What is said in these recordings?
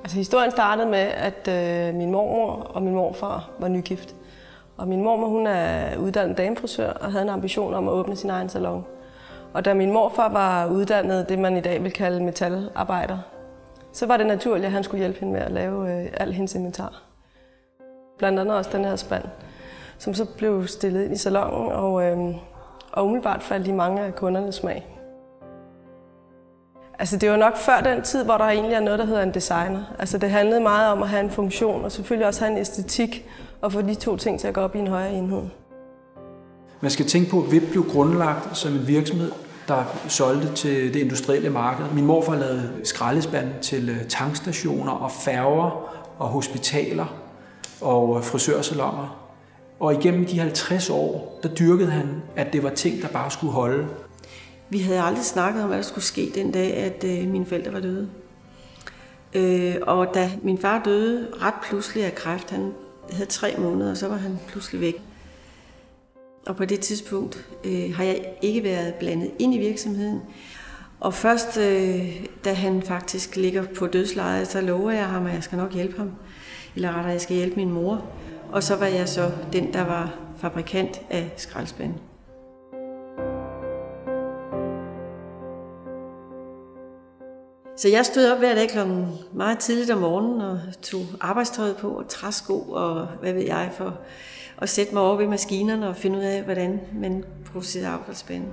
Altså historien startede med, at min mormor og min morfar var nygift. Og min mormor, hun er uddannet damefrisør og havde en ambition om at åbne sin egen salon. Og da min morfar var uddannet det, man i dag vil kalde metalarbejder, så var det naturligt, at han skulle hjælpe hende med at lave al hendes inventar. Blandt andet også den her spand, som så blev stillet ind i salonen, og umiddelbart faldt i mange af kundernes smag. Altså det var nok før den tid, hvor der egentlig er noget, der hedder en designer. Altså det handlede meget om at have en funktion, og selvfølgelig også have en æstetik, og få de to ting til at gå op i en højere enhed. Man skal tænke på, at VIP blev grundlagt som en virksomhed, der solgte til det industrielle marked. Min morfar lavede skraldespande til tankstationer og færger og hospitaler og frisørsaloner. Og igennem de 50 år, der dyrkede han, at det var ting, der bare skulle holde. Vi havde aldrig snakket om, hvad der skulle ske den dag, at mine forældre var døde. Og da min far døde ret pludselig af kræft, han havde 3 måneder, og så var han pludselig væk. Og på det tidspunkt har jeg ikke været blandet ind i virksomheden. Og først, da han faktisk ligger på dødslejet, så lover jeg ham, at jeg skal nok hjælpe ham. Eller rettere, jeg skal hjælpe min mor. Og så var jeg så den, der var fabrikant af skraldespande. Så jeg stod op hver dag klokken meget tidligt om morgenen og tog arbejdstøjet på og træsko og hvad ved jeg for at sætte mig over ved maskinerne og finde ud af, hvordan man producerer affaldsspande.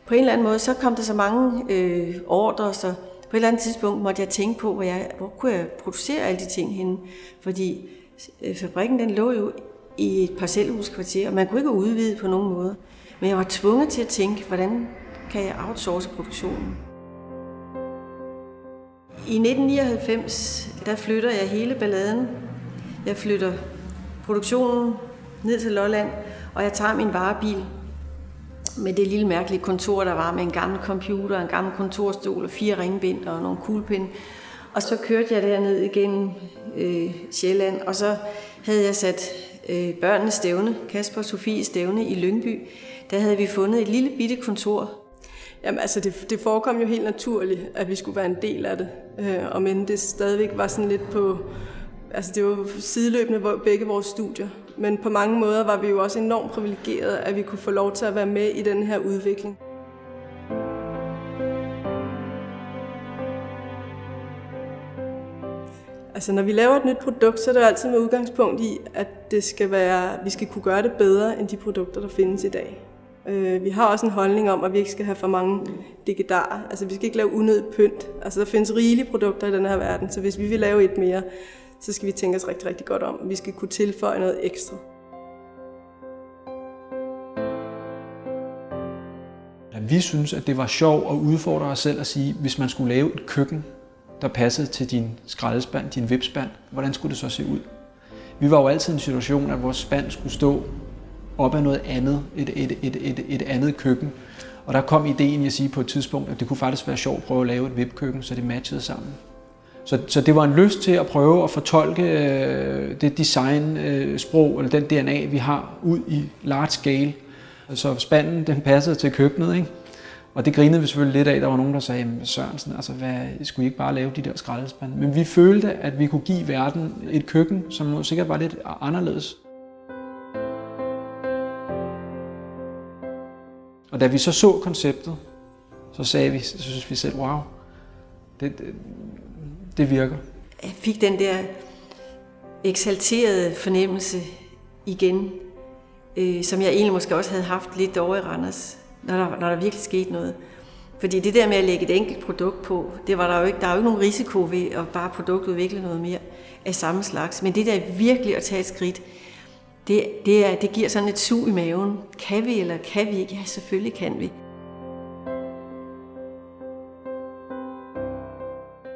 På en eller anden måde, så kom der så mange ordrer, så på et eller andet tidspunkt måtte jeg tænke på, hvor kunne jeg producere alle de ting henne. Fordi fabrikken den lå jo i et parcelhuskvarter, og man kunne ikke udvide på nogen måde. Men jeg var tvunget til at tænke, hvordan kan jeg outsource produktionen? I 1999, der flytter jeg hele balladen. Jeg flytter produktionen ned til Lolland, og jeg tager min varebil med det lille mærkelige kontor, der var med en gammel computer, en gammel kontorstol og 4 ringbind og nogle kuglepind. Og så kørte jeg derned igennem Sjælland, og så havde jeg sat børnenes stævne, Kasper og Sofies stævne i Lyngby. Der havde vi fundet et lille bitte kontor. Jamen altså det forekom jo helt naturligt, at vi skulle være en del af det. Og men det stadigvæk var sådan lidt på, altså det var sideløbende begge vores studier. Men på mange måder var vi jo også enormt privilegerede, at vi kunne få lov til at være med i den her udvikling. Altså når vi laver et nyt produkt, så er det altid med udgangspunkt i, at vi skal kunne gøre det bedre end de produkter, der findes i dag. Vi har også en holdning om, at vi ikke skal have for mange digitarer. Altså vi skal ikke lave unødigt pynt. Altså der findes rigelige produkter i den her verden, så hvis vi vil lave et mere, så skal vi tænke os rigtig, rigtig godt om. Vi skal kunne tilføje noget ekstra. Vi synes, at det var sjovt at udfordre os selv at sige, hvis man skulle lave et køkken, der passede til din skraldespand, din VIP-spand, hvordan skulle det så se ud? Vi var jo altid i en situation, at vores spand skulle stå op af noget andet, et andet køkken. Og der kom ideen at sige på et tidspunkt, at det kunne faktisk være sjovt at prøve at lave et VIP-køkken, så det matchede sammen. Så det var en lyst til at prøve at fortolke det designsprog, eller den DNA, vi har, ud i large scale. Så spanden, den passede til køkkenet, ikke? Og det grinede vi selvfølgelig lidt af. Der var nogen, der sagde, Sørensen, altså skulle I ikke bare lave de der skraldespande? Men vi følte, at vi kunne give verden et køkken, som sikkert var lidt anderledes. Og da vi så konceptet, så synes vi selv, wow, det virker. Jeg fik den der eksalterede fornemmelse igen, som jeg egentlig måske også havde haft lidt over i Randers, når der virkelig skete noget. Fordi det der med at lægge et enkelt produkt på, der er jo ikke nogen risiko ved at bare produktudvikle noget mere af samme slags. Men det der virkelig at tage et skridt, det giver sådan et sug i maven. Kan vi eller kan vi ikke? Ja, selvfølgelig kan vi.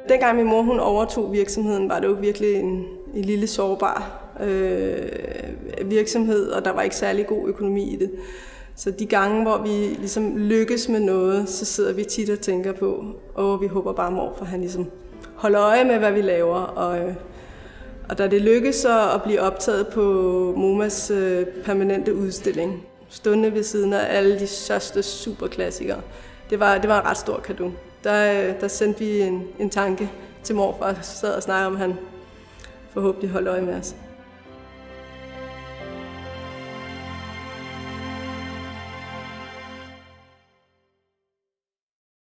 Dengang min mor hun overtog virksomheden, var det jo virkelig en lille sårbar virksomhed, og der var ikke særlig god økonomi i det. Så de gange, hvor vi ligesom lykkes med noget, så sidder vi tit og tænker på, vi håber bare morfar, han ligesom holder øje med, hvad vi laver. Og da det lykkedes så at blive optaget på MoMAs permanente udstilling, stående ved siden af alle de største superklassikere, det var en ret stor cadeau. Der sendte vi en tanke til morfar sad og snakkede om, at han forhåbentlig holdt øje med os.